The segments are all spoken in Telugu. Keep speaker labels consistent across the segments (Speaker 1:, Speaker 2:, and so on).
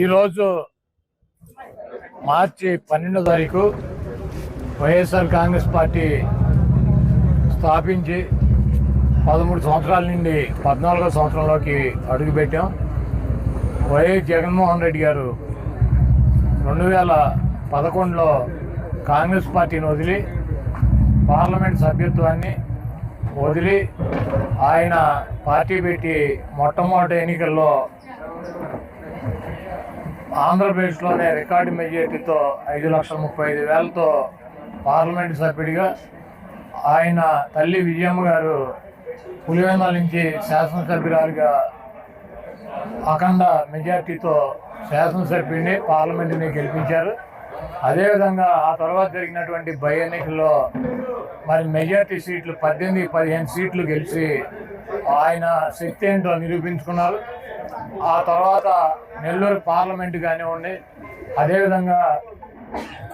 Speaker 1: ఈరోజు మార్చి 12వ తారీఖు వైఎస్ఆర్ కాంగ్రెస్ పార్టీ స్థాపించి 13 సంవత్సరాల నుండి 14వ సంవత్సరంలోకి అడుగుపెట్టాం. వైఎస్ జగన్మోహన్ రెడ్డి గారు 2011లో కాంగ్రెస్ పార్టీని వదిలి పార్లమెంట్ సభ్యత్వాన్ని వదిలి ఆయన పార్టీ పెట్టి మొట్టమొదటి ఎన్నికల్లో ఆంధ్రప్రదేశ్లోనే రికార్డు మెజారిటీతో 5,35,000తో పార్లమెంటు సభ్యుడిగా, ఆయన తల్లి విజయమ్మ గారు పులివెందుల నుంచి శాసనసభ్యురాలుగా అఖండ మెజార్టీతో శాసనసభ్యుడిని పార్లమెంటుని గెలిపించారు. అదేవిధంగా ఆ తర్వాత జరిగినటువంటి బై ఎన్నికల్లో మరి మెజార్టీ సీట్లు 18-15 సీట్లు గెలిచి ఆయన శక్తి ఏంటో నిరూపించుకున్నారు. ఆ తర్వాత నెల్లూరు పార్లమెంటు కానివ్వండి, అదేవిధంగా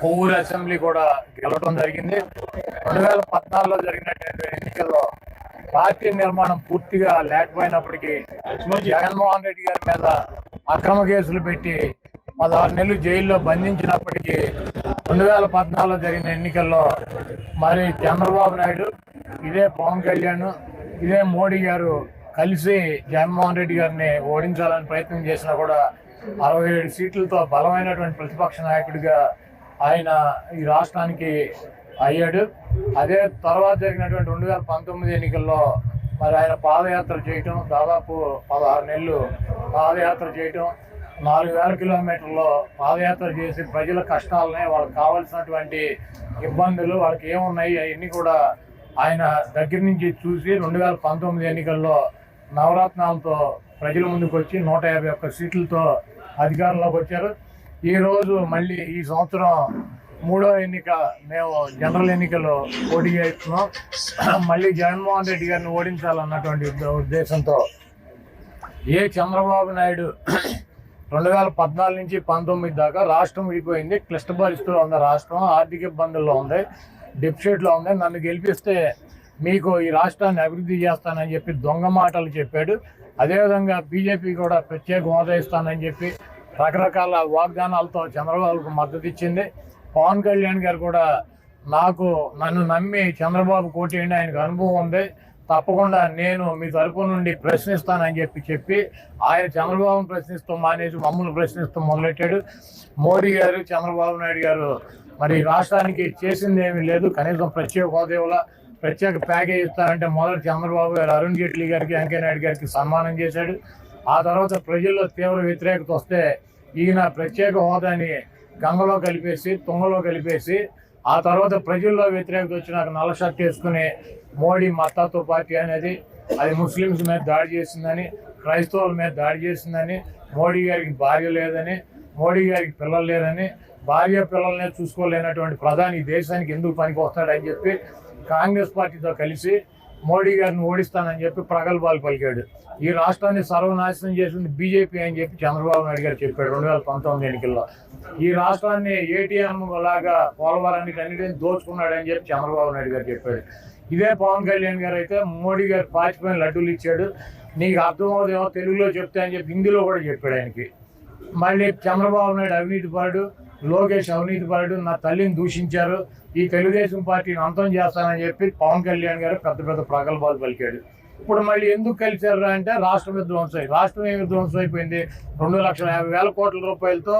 Speaker 1: కొవ్వూరు అసెంబ్లీ కూడా గెలవడం జరిగింది. 2014లో జరిగినటువంటి ఎన్నికల్లో పార్టీ నిర్మాణం పూర్తిగా లేకపోయినప్పటికీ జగన్మోహన్ రెడ్డి గారి మీద అక్రమ కేసులు పెట్టి 16 నెలలు జైల్లో బంధించినప్పటికీ 2014లో జరిగిన ఎన్నికల్లో మరి చంద్రబాబు నాయుడు, ఇదే పవన్ కళ్యాణ్, ఇదే మోడీ గారు కలిసి జగన్మోహన్ రెడ్డి గారిని ఓడించాలని ప్రయత్నం చేసినా కూడా 67 సీట్లతో బలమైనటువంటి ప్రతిపక్ష నాయకుడిగా ఆయన ఈ రాష్ట్రానికి అయ్యాడు. అదే తర్వాత జరిగినటువంటి 2019 ఎన్నికల్లో మరి ఆయన పాదయాత్ర చేయటం, దాదాపు 16 నెలలు పాదయాత్ర చేయటం, 4,000 కిలోమీటర్లో పాదయాత్ర చేసి ప్రజల కష్టాలని, వాళ్ళకి కావాల్సినటువంటి ఇబ్బందులు, వాళ్ళకి ఏమున్నాయి అవన్నీ కూడా ఆయన దగ్గర నుంచి చూసి 2019 ఎన్నికల్లో నవరత్నాలతో ప్రజల ముందుకు వచ్చి 151 సీట్లతో అధికారంలోకి వచ్చారు. ఈరోజు మళ్ళీ ఈ సంవత్సరం 3వ ఎన్నిక మేము జనరల్ ఎన్నికల్లో పోటీ చేస్తున్నాం. మళ్ళీ జగన్మోహన్ రెడ్డి గారిని ఓడించాలన్నటువంటి ఉద్దేశంతో చంద్రబాబు నాయుడు 2014 నుంచి 19 దాకా రాష్ట్రం విడిపోయింది, క్లిష్ట పరిస్థితుల్లో ఉంది, రాష్ట్రం ఆర్థిక ఇబ్బందుల్లో ఉంది, డెఫిసిట్లో ఉంది, నన్ను గెలిపిస్తే మీకు ఈ రాష్ట్రాన్ని అభివృద్ధి చేస్తానని చెప్పి దొంగ మాటలు చెప్పాడు. అదేవిధంగా బీజేపీ కూడా ప్రత్యేక హోదా ఇస్తానని చెప్పి రకరకాల వాగ్దానాలతో చంద్రబాబుకు మద్దతు ఇచ్చింది. పవన్ కళ్యాణ్ గారు కూడా నన్ను నమ్మి చంద్రబాబు కోటేయండి, ఆయనకు అనుభవం ఉంది, తప్పకుండా నేను మీ తరపు నుండి ప్రశ్నిస్తానని చెప్పి ఆయన చంద్రబాబును ప్రశ్నిస్తూ మానేసి మమ్మల్ని ప్రశ్నిస్తూ మొదలెట్టాడు. మోడీ గారు, చంద్రబాబు నాయుడు గారు మరి రాష్ట్రానికి చేసింది ఏమీ లేదు, కనీసం ప్రత్యేక హోదా, ప్రత్యేక ప్యాకేజ్ ఇస్తారంటే మొదటి చంద్రబాబు గారు అరుణ్ జైట్లీ గారికి, వెంకయ్యనాయుడు గారికి సన్మానం చేశాడు. ఆ తర్వాత ప్రజల్లో తీవ్ర వ్యతిరేకత వస్తే ఈయన ప్రత్యేక హోదాని గంగలో కలిపేసి, తుంగలో కలిపేసి, ఆ తర్వాత ప్రజల్లో వ్యతిరేకత వచ్చినాక నల్ల షర్ట్ వేసుకుని మోడీ మతాతో పార్టీ అనేది అది ముస్లిమ్స్ మీద దాడి చేసిందని, క్రైస్తవుల మీద దాడి చేసిందని, మోడీ గారికి భార్య లేదని, మోడీ గారికి పిల్లలు లేదని, భార్య పిల్లలనే చూసుకోలేనటువంటి ప్రధాని ఈ దేశానికి ఎందుకు పనికి వస్తాడని చెప్పి కాంగ్రెస్ పార్టీతో కలిసి మోడీ గారిని ఓడిస్తానని చెప్పి ప్రగల్భాలు పలికాడు. ఈ రాష్ట్రాన్ని సర్వనాశనం చేసింది బీజేపీ అని చెప్పి చంద్రబాబు నాయుడు గారు చెప్పాడు 2019 ఎన్నికల్లో. ఈ రాష్ట్రాన్ని ఏటీఎం లాగా పోలవరాన్నిటిని దోచుకున్నాడని చెప్పి చంద్రబాబు నాయుడు గారు చెప్పాడు. ఇదే పవన్ కళ్యాణ్ గారు అయితే మోడీ గారు పాచిపోయిన లడ్డూలు ఇచ్చాడు, నీకు అర్థమవుదేమో తెలుగులో చెప్తే అని చెప్పి హిందీలో కూడా చెప్పాడు ఆయనకి. మళ్ళీ చంద్రబాబు నాయుడు అవినీతి పరుడు, లోకేష్ అవినీతి పరుడు, నా తల్లిని దూషించారు, ఈ తెలుగుదేశం పార్టీని అంతం చేస్తానని చెప్పి పవన్ కళ్యాణ్ గారు పెద్ద పెద్ద ప్రగల్భాలు పలికాడు. ఇప్పుడు మళ్ళీ ఎందుకు కలిశారు అంటే రాష్ట్రం విధ్వంసం. రాష్ట్రం ఏం విధ్వంసం అయిపోయింది? 2,50,000 కోట్ల రూపాయలతో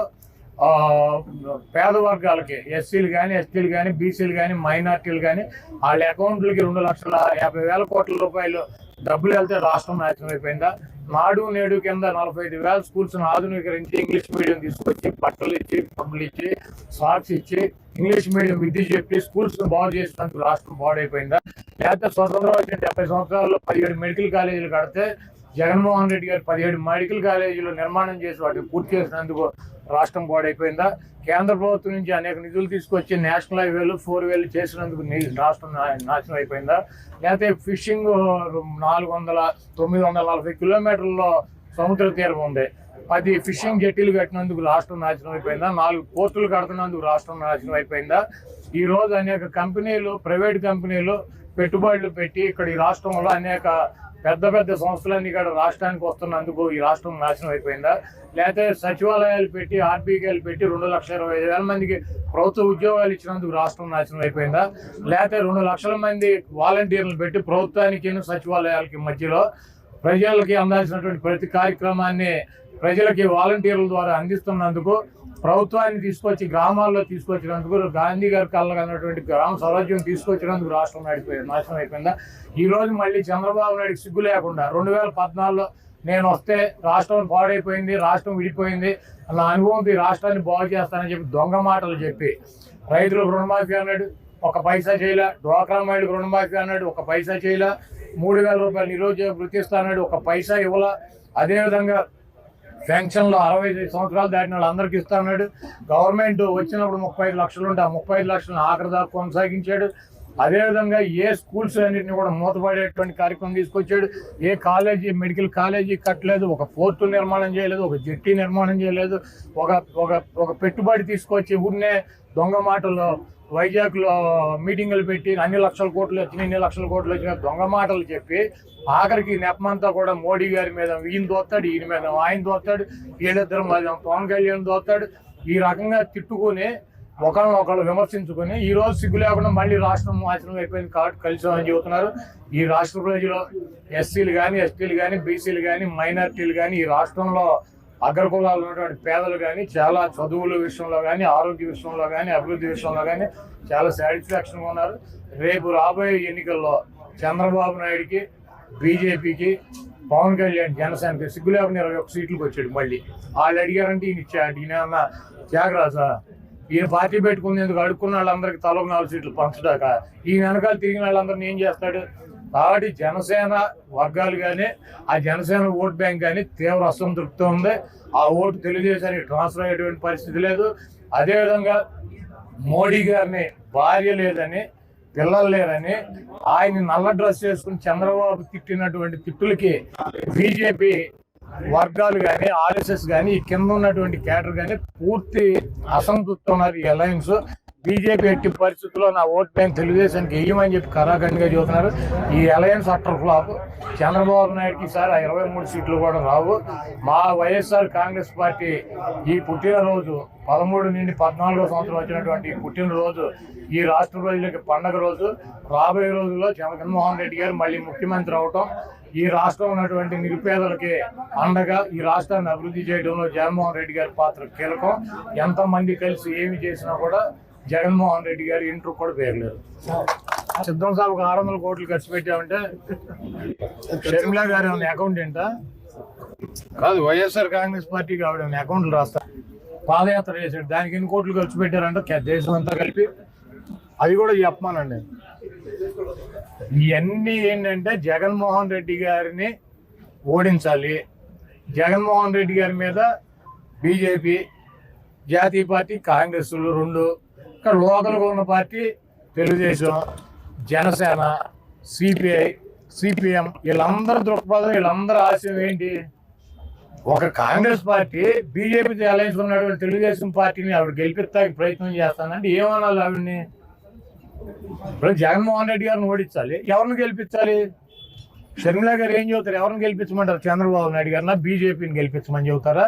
Speaker 1: పేద వర్గాలకి, ఎస్సీలు కానీ, ఎస్టీలు కానీ, బీసీలు కానీ, మైనార్టీలు కానీ వాళ్ళ అకౌంట్లకి 2,50,000 కోట్ల రూపాయలు డబ్బులు వెళ్తే రాష్ట్రం నాశనం అయిపోయిందా? నాడు నేడు కింద 45,000 స్కూల్స్ను ఆధునీకరించి ఇంగ్లీష్ మీడియం తీసుకొచ్చి బట్టలు ఇచ్చి, పబ్బులు ఇచ్చి, సాక్స్ ఇచ్చి, ఇంగ్లీష్ మీడియం విద్య చెప్పి స్కూల్స్ను బాగు చేసినందుకు రాష్ట్రం పాడైపోయిందా? లేకపోతే స్వతంత్రం వచ్చిన 70 సంవత్సరాల్లో 17 మెడికల్ కాలేజీలు కడితే జగన్మోహన్ రెడ్డి గారు 17 మెడికల్ కాలేజీలు నిర్మాణం చేసి వాటిని పూర్తి చేసినందుకు రాష్ట్రం పాడైపోయిందా? కేంద్ర ప్రభుత్వం నుంచి అనేక నిధులు తీసుకొచ్చి నేషనల్ హైవేలు 4 వేలు చేసినందుకు రాష్ట్రం నాశనం అయిపోయిందా? లేకపోతే ఫిషింగ్ 940 కిలోమీటర్లలో సముద్ర తీరం ఉంది, 10 ఫిషింగ్ జెట్టీలు కట్టినందుకు రాష్ట్రం నాశనం అయిపోయిందా? 4 పోర్టులు కడుతున్నందుకు రాష్ట్రం నాశనం అయిపోయిందా? ఈరోజు అనేక కంపెనీలు, ప్రైవేట్ కంపెనీలు పెట్టుబడులు పెట్టి ఇక్కడ ఈ రాష్ట్రంలో అనేక పెద్ద పెద్ద సంస్థలన్నీ కూడా రాష్ట్రానికి వస్తున్నందుకు ఈ రాష్ట్రం నాశనం అయిపోయిందా? లేకపోతే సచివాలయాలు పెట్టి ఆర్బీకేలు పెట్టి 2,25,000 మందికి ప్రభుత్వ ఉద్యోగాలు ఇచ్చినందుకు రాష్ట్రం నాశనం అయిపోయిందా? లేకపోతే 2 లక్షల మంది వాలంటీర్లు పెట్టి ప్రభుత్వానికి సచివాలయాలకి మధ్యలో ప్రజలకి అందాల్సినటువంటి ప్రతి కార్యక్రమాన్ని ప్రజలకి వాలంటీర్ల ద్వారా అందిస్తున్నందుకు, ప్రభుత్వాన్ని తీసుకొచ్చి గ్రామాల్లో తీసుకొచ్చినందుకు, గాంధీ గారి కళ్ళకు అన్నటువంటి గ్రామ స్వరాజ్యం తీసుకొచ్చినందుకు రాష్ట్రం నాశనం అయిపోయిందా? ఈ రోజు మళ్ళీ చంద్రబాబు నాయుడుకి సిగ్గు లేకుండా 2014లో నేను వస్తే రాష్ట్రం పాడైపోయింది, రాష్ట్రం విడిపోయింది, నా అనుభవంతో ఈ రాష్ట్రాన్ని బాగు చేస్తానని చెప్పి దొంగ మాటలు చెప్పి రైతులకు రుణమాఫీ అన్నాడు, 1 పైసా చేయలే. డ్వాక్రా మహిళలకు రుణమాఫీ అన్నాడు, 1 పైసా చేయలే. 3,000 రూపాయలు నిరుద్యోగ వృత్తి ఇస్తాడు, 1 పైసా ఇవ్వాల. అదేవిధంగా పెన్షన్లో 65 సంవత్సరాలు దాటిన వాళ్ళందరికీ ఇస్తాడు. గవర్నమెంట్ వచ్చినప్పుడు 35 లక్షలు ఉంటే ఆ 35 లక్షలను ఆఖరి దాకా కొనసాగించాడు. అదేవిధంగా ఏ స్కూల్స్ అన్నింటినీ కూడా మూతపడేటువంటి కార్యక్రమం తీసుకొచ్చాడు. ఏ కాలేజీ, మెడికల్ కాలేజీ కట్టలేదు, 1 పోర్టు నిర్మాణం చేయలేదు, 1 జెట్టి నిర్మాణం చేయలేదు, ఒక పెట్టుబడి తీసుకొచ్చి ఊరినే దొంగ మాటల్లో వైజాగ్లో మీటింగులు పెట్టి అన్ని లక్షల కోట్లు వచ్చినాయి, ఇన్ని లక్షల కోట్లు వచ్చినాయి దొంగ మాటలు చెప్పి ఆఖరికి నెపమంతా కూడా మోడీ గారి మీద ఈయన దోస్తాడు, ఈయన మీద ఆయన దోస్తాడు, వీళ్ళిద్దరు మీద పవన్ కళ్యాణ్ దోస్తాడు. ఈ రకంగా తిట్టుకుని ఒకళ్ళనొకళ్ళు విమర్శించుకొని ఈ రోజు సిగ్గు లేకుండా మళ్ళీ రాష్ట్రం నాశనం అయిపోయింది కాబట్టి కలిసామని చెబుతున్నారు. ఈ రాష్ట్ర ప్రజలు ఎస్సీలు కానీ, ఎస్టీలు కానీ, బీసీలు కానీ, మైనార్టీలు కానీ, ఈ రాష్ట్రంలో అగ్రకులాలు ఉన్నటువంటి పేదలు కానీ చాలా చదువుల విషయంలో కానీ, ఆరోగ్య విషయంలో కానీ, అభివృద్ధి విషయంలో కానీ చాలా సాటిస్ఫాక్షన్గా ఉన్నారు. రేపు రాబోయే ఎన్నికల్లో చంద్రబాబు నాయుడికి, బీజేపీకి, పవన్ కళ్యాణ్ జనసేనకి సిగ్గు లేకుండా 21 సీట్లకు వచ్చాడు. మళ్ళీ వాళ్ళు అడిగారంటే ఈయన ఇచ్చాడు. ఈయన త్యాగరాజా, ఈయన పార్టీ పెట్టుకునేందుకు అడుక్కున్న వాళ్ళందరికీ తలకు 4 సీట్లు పంచడాక ఈయన వెనకాల తిరిగిన వాళ్ళందరినీ ఏం చేస్తాడు? కాబట్టి జనసేన వర్గాలు కానీ, ఆ జనసేన ఓట్ బ్యాంక్ కానీ తీవ్ర అసంతృప్తితో ఉంది. ఆ ఓటు తెలుగుదేశానికి ట్రాన్స్ఫర్ అయ్యేటువంటి పరిస్థితి లేదు. అదేవిధంగా మోడీ గారిని భార్య లేదని, పిల్లలు లేరని, ఆయన నల్ల డ్రెస్ వేసుకుని చంద్రబాబు తిట్టినటువంటి తిట్టులకి బీజేపీ వర్గాలు కానీ, ఆర్ఎస్ఎస్ కానీ, ఈ కింద ఉన్నటువంటి క్యాడర్ కానీ పూర్తి అసంతృప్తి ఉన్నారు. ఈ అలయన్స్ బీజేపీ ఎట్టి పరిస్థితుల్లో నా ఓట్ బ్యాంక్ తెలుగుదేశానికి వేయమని చెప్పి కరాఖండిగా చెబుతున్నారు. ఈ అలయన్స్ అట్టర్ ఫ్లాప్. చంద్రబాబు నాయుడుకి ఈసారి 23 సీట్లు కూడా రావు. మా వైఎస్ఆర్ కాంగ్రెస్ పార్టీ ఈ పుట్టినరోజు 13 నుండి 14వ సంవత్సరం వచ్చినటువంటి పుట్టినరోజు ఈ రాష్ట్ర ప్రజలకి పండగ రోజు. రాబోయే రోజుల్లో జగన్మోహన్ రెడ్డి గారు మళ్ళీ ముఖ్యమంత్రి అవటం, ఈ రాష్ట్రం ఉన్నటువంటి నిరుపేదలకి అండగా ఈ రాష్ట్రాన్ని అభివృద్ధి చేయడంలో జగన్మోహన్ రెడ్డి గారి పాత్ర కీలకం. ఎంతమంది కలిసి ఏమి చేసినా కూడా జగన్మోహన్ రెడ్డి గారు ఇంటర్ కూడా పేర్లేరు. సిద్ధం సాబుకు 600 కోట్లు ఖర్చు పెట్టామంటే షర్మిలా గారు ఏమైనా అకౌంటెంటా కాదు, వైఎస్ఆర్ కాంగ్రెస్ పార్టీకి ఆవిడ అకౌంట్లు రాస్తారు. పాదయాత్ర చేశాడు, దానికి ఎన్ని కోట్లు ఖర్చు పెట్టారంటే దేశం అంతా కలిపి. అది కూడా చెప్పమానండి. ఇవన్నీ ఏంటంటే జగన్మోహన్ రెడ్డి గారిని ఓడించాలి. జగన్మోహన్ రెడ్డి గారి మీద బీజేపీ, జాతీయ పార్టీ కాంగ్రెస్ 2, ఇక్కడ లోకల్గా ఉన్న party Telugu Desam, Janasena, CPI, CPM, వీళ్ళందరూ దృక్పథం, వీళ్ళందరూ ఆశయం ఏంటి? ఒక కాంగ్రెస్ పార్టీ బీజేపీతో అలయన్స్ ఉన్నటువంటి తెలుగుదేశం పార్టీని ఆవిడ గెలిపిస్తానికి ప్రయత్నం చేస్తానంటే ఏమనాలి ఆవిడని? ఇప్పుడు జగన్మోహన్ రెడ్డి గారిని ఓడించాలి, ఎవరిని గెలిపించాలి? షర్మిలా గారు ఏం చెబుతారు? ఎవరిని గెలిపించమంటారు? చంద్రబాబు నాయుడు గారినా బీజేపీని గెలిపించమని చెబుతారా?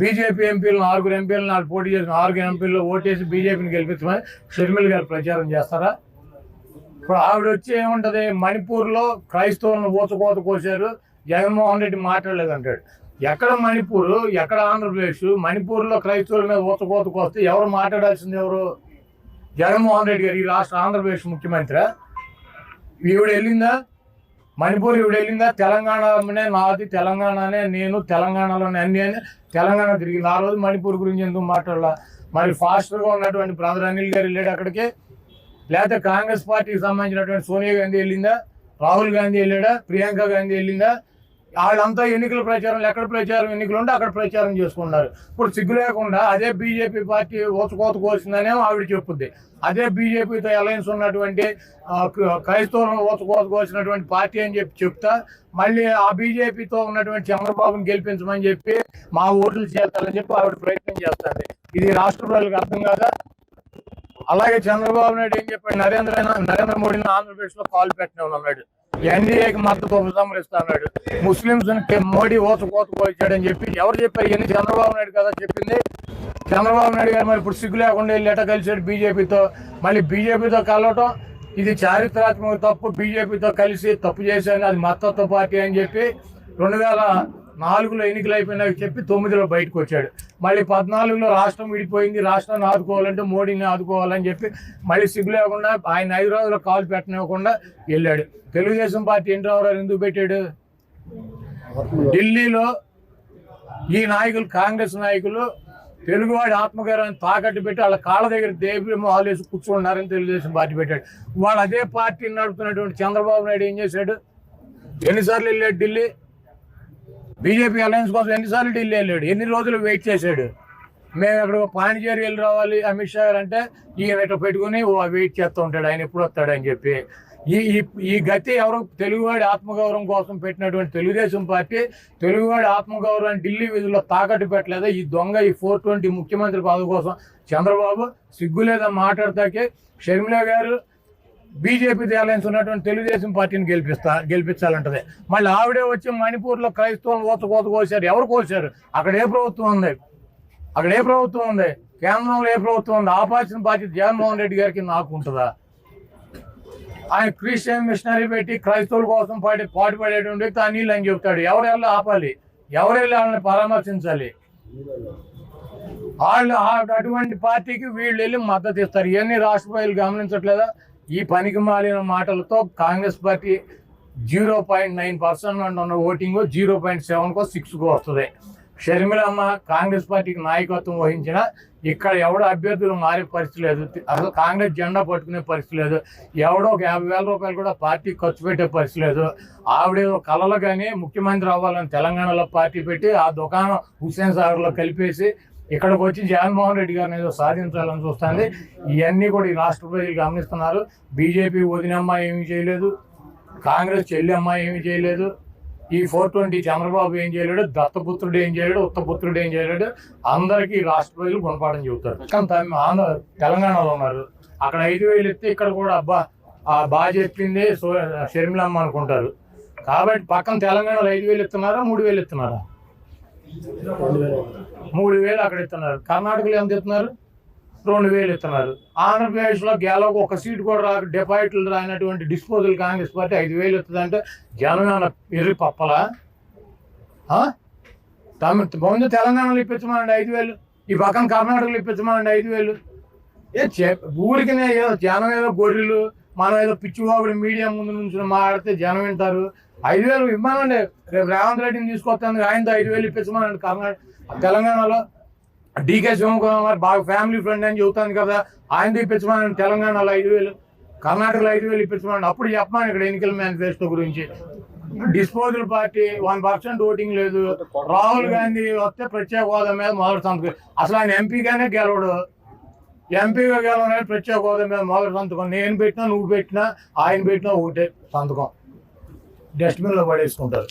Speaker 1: బీజేపీ ఎంపీలు 4 ఎంపీలు 4 పోటీ చేసిన 4 ఎంపీల్లో ఓటేసి బీజేపీని గెలిపించమని షర్మిల గారు ప్రచారం చేస్తారా? ఇప్పుడు ఆవిడ వచ్చి ఏముంటది? మణిపూర్లో క్రైస్తవులను ఊచకోత కోసారు, జగన్మోహన్ రెడ్డి మాట్లాడలేదంటాడు. ఎక్కడ మణిపూర్, ఎక్కడ ఆంధ్రప్రదేశ్? మణిపూర్లో క్రైస్తవుల మీద ఊచకోత కోస్తే ఎవరు మాట్లాడాల్సింది? ఎవరు? జగన్మోహన్ రెడ్డి గారు ఈ రాష్ట్ర ఆంధ్రప్రదేశ్ ముఖ్యమంత్రి. ఈవిడ వెళ్ళిందా మణిపూర్? ఈవిడ వెళ్ళిందా? తెలంగాణనే నాది, తెలంగాణనే నేను, తెలంగాణలోనే అన్ని అని తెలంగాణ తిరిగింది. ఆ రోజు మణిపూర్ గురించి ఎందుకు మాట్లాడాల? మరి ఫాస్ట్గా ఉన్నటువంటి బ్రదర్ అనిల్ గారు వెళ్ళాడు అక్కడికి, లేకపోతే కాంగ్రెస్ పార్టీకి సంబంధించినటువంటి సోనియా గాంధీ వెళ్ళిందా? రాహుల్ గాంధీ వెళ్ళాడా? ప్రియాంక గాంధీ వెళ్ళిందా? వాళ్ళంతా ఎన్నికల ప్రచారంలో ఎక్కడ ప్రచారం ఎన్నికలు ఉంటే అక్కడ ప్రచారం చేసుకున్నారు. ఇప్పుడు సిగ్గు లేకుండా అదే బీజేపీ పార్టీ ఊచకోత కోసిందనేమో ఆవిడ చెప్పుద్ది. అదే బీజేపీతో అలయన్స్ ఉన్నటువంటి క్రైస్తవులను ఊచకోత కోసినటువంటి పార్టీ అని చెప్పి చెప్తా మళ్ళీ ఆ బీజేపీతో ఉన్నటువంటి చంద్రబాబుని గెలిపించమని చెప్పి మా ఓట్లు చేస్తారని చెప్పి ఆవిడ ప్రయత్నం చేస్తుంది. ఇది రాష్ట్ర ప్రజలకు అర్థం కాదా? అలాగే చంద్రబాబు నాయుడు ఏం చెప్పాడు, నరేంద్ర మోడీని ఆంధ్రప్రదేశ్ లో కాలు పెట్టిన ఉన్నాడు, ఎన్డీఏకి మద్దతు ఉపసంహరిస్తా అన్నాడు, ముస్లింస్ మోడీ కోతపోయిచ్చాడని చెప్పి ఎవరు చెప్పారు? ఇవన్నీ చంద్రబాబు నాయుడు కదా చెప్పింది. చంద్రబాబు నాయుడు గారు మరి ఇప్పుడు సిగ్గు లేకుండా వెళ్ళి ఎట కలిసాడు బీజేపీతో, మళ్ళీ బీజేపీతో కలవటం ఇది చారిత్రాత్మక తప్పు, బీజేపీతో కలిసి తప్పు చేశాను, అది మద్దతు పార్టీ అని చెప్పి 2004లో ఎన్నికలు అయిపోయినాక చెప్పి 9లో బయటకు వచ్చాడు. మళ్ళీ 14లో రాష్ట్రం విడిపోయింది, రాష్ట్రాన్ని ఆదుకోవాలంటే మోడీని ఆదుకోవాలని చెప్పి మళ్ళీ సిగ్గు లేకుండా ఆయన హైదరాబాద్లో కాలు పెట్టనివ్వకుండా వెళ్ళాడు. తెలుగుదేశం పార్టీ ఎన్టీ రామారావు ఎందుకు పెట్టాడు? ఢిల్లీలో ఈ నాయకులు, కాంగ్రెస్ నాయకులు తెలుగువాడి ఆత్మగౌరవాన్ని తాకట్టు పెట్టి వాళ్ళ కాళ్ళ దగ్గర దేవి మొహాలు వేసి కూర్చున్నారని తెలుగుదేశం పార్టీ పెట్టాడు. వాళ్ళు అదే పార్టీని నడుపుతున్నటువంటి చంద్రబాబు నాయుడు ఏం చేశాడు? ఎన్నిసార్లు వెళ్ళాడు ఢిల్లీ? బీజేపీ అలయన్స్ కోసం ఎన్నిసార్లు ఢిల్లీ వెళ్ళాడు? ఎన్ని రోజులు వెయిట్ చేశాడు? మేము అక్కడ పాండిచేరి వెళ్ళి రావాలి అమిత్ షా గారు అంటే ఈయన ఇట్లా పెట్టుకుని వెయిట్ చేస్తూ ఉంటాడు, ఆయన ఎప్పుడు వస్తాడని చెప్పి. ఈ గతి ఎవరు? తెలుగువాడి ఆత్మగౌరవం కోసం పెట్టినటువంటి తెలుగుదేశం పార్టీ తెలుగువాడి ఆత్మగౌరవాన్ని ఢిల్లీ వీధుల్లో తాకట్టు పెట్టలేదా? ఈ దొంగ ఈ 420 ముఖ్యమంత్రి పదవి కోసం చంద్రబాబు సిగ్గు లేదా మాట్లాడతాకే షర్మిల గారు బీజేపీ అలయన్స్ ఉన్నటువంటి తెలుగుదేశం పార్టీని గెలిపించాలంటది. మళ్ళీ ఆవిడే వచ్చి మణిపూర్లో క్రైస్తవులను కోత కోసారు. ఎవరు కోసారు? అక్కడ ఏ ప్రభుత్వం ఉంది? కేంద్రంలో ఏ ప్రభుత్వం ఉంది? ఆపాల్సిన బాధ్యత జగన్మోహన్ రెడ్డి గారికి నాకు ఉంటుందా? ఆయన క్రిస్టియన్ మిషనరీ పెట్టి క్రైస్తవుల కోసం పాటుపడేటువంటి వ్యక్తి అనిల్ అని చెప్తాడు. ఎవరు వెళ్ళి ఆపాలి? ఎవరు వెళ్ళి వాళ్ళని పరామర్శించాలి? వాళ్ళు అటువంటి పార్టీకి వీళ్ళు వెళ్ళి మద్దతు ఇస్తారు. ఇవన్నీ రాష్ట్ర ప్రజలు గమనించట్లేదా? ఈ పనికి మాలిన మాటలతో కాంగ్రెస్ పార్టీ 0.9% ఉన్న ఓటింగ్ 0.7కో 6కో వస్తుంది. షర్మిలమ్మ కాంగ్రెస్ పార్టీకి నాయకత్వం వహించిన ఇక్కడ ఎవడో అభ్యర్థులు మారే పరిస్థితి లేదు, అసలు కాంగ్రెస్ జెండా పట్టుకునే పరిస్థితి లేదు, ఎవడో ఒక 50,000 రూపాయలు కూడా పార్టీ ఖర్చు పెట్టే పరిస్థితి లేదు. ఆవిడేదో కళలు కానీ ముఖ్యమంత్రి అవ్వాలని తెలంగాణలో పార్టీ పెట్టి ఆ దుకాణం హుస్సేన్ సాగర్లో కలిపేసి ఇక్కడికి వచ్చి జగన్మోహన్ రెడ్డి గారిని ఏదో సాధించాలని చూస్తుంది. ఇవన్నీ కూడా ఈ రాష్ట్ర ప్రజలు గమనిస్తున్నారు. బీజేపీ వదినమ్మ ఏమీ చేయలేదు, కాంగ్రెస్ చెల్లి అమ్మాయి ఏమీ చేయలేదు, ఈ 420 చంద్రబాబు ఏం చేయలేడు, దత్తపుత్రుడు ఏం చేయలేడు, ఉత్తపుత్రుడు ఏం చేయలేడు. అందరికీ రాష్ట్ర ప్రజలు గుణపాఠం చెబుతారు. కానీ తెలంగాణలో ఉన్నారు, అక్కడ 5,000 ఇస్తే ఇక్కడ కూడా అబ్బా బాగా చెప్పింది షర్మిలమ్మ అనుకుంటారు. కాబట్టి పక్కన తెలంగాణలో 5,000 ఇస్తున్నారా, 3,000 ఇస్తున్నారా? 3,000 అక్కడ ఇస్తున్నారు. కర్ణాటకలో ఎంత ఇస్తున్నారు? 2,000 ఇస్తున్నారు. ఆంధ్రప్రదేశ్లో గెలవకు ఒక సీటు కూడా డిపాజిట్లు రానటువంటి డిస్పోజల్ కాంగ్రెస్ పార్టీ 5,000 ఇస్తుందంటే జనం ఎర్రి పప్పలా? ముందు తెలంగాణలో ఇప్పించమనండి 5,000, ఈ పక్కన కర్ణాటకలో ఇప్పించమనండి 5,000. ఊరికి ఏదో జనం ఏదో గొర్రెలు, మనం ఏదో పిచ్చివాగుడు మీడియా ముందు నుంచి మాట్లాడితే జనం వింటారు. 5,000 ఇవ్వమనండి. రేపు రేవంత్ రెడ్డిని తీసుకొస్తాను, ఆయనతో 5,000 ఇప్పించమనండి. తెలంగాణలో డీకే శివకుమార్ బాగా ఫ్యామిలీ ఫ్రెండ్ అని చెబుతాను కదా, ఆయన ఇప్పించమని తెలంగాణలో 5,000, కర్ణాటకలో 5,000 ఇప్పించమని. అప్పుడు చెప్పమని ఇక్కడ ఎన్నికల మేనిఫెస్టో గురించి. డిస్పోజల్ పార్టీ 1% ఓటింగ్ లేదు. రాహుల్ గాంధీ వస్తే ప్రత్యేక హోదా మీద మొదటి సంతకం. అసలు ఆయన ఎంపీగానే గెలవడు, ఎంపీగా గెలవడానికి ప్రత్యేక హోదా మీద మొదటి సంతకం. నేను పెట్టినా, నువ్వు పెట్టినా, ఆయన పెట్టినా ఒకటే సంతకం. డస్ట్బిన్లో పడేసుకుంటారు.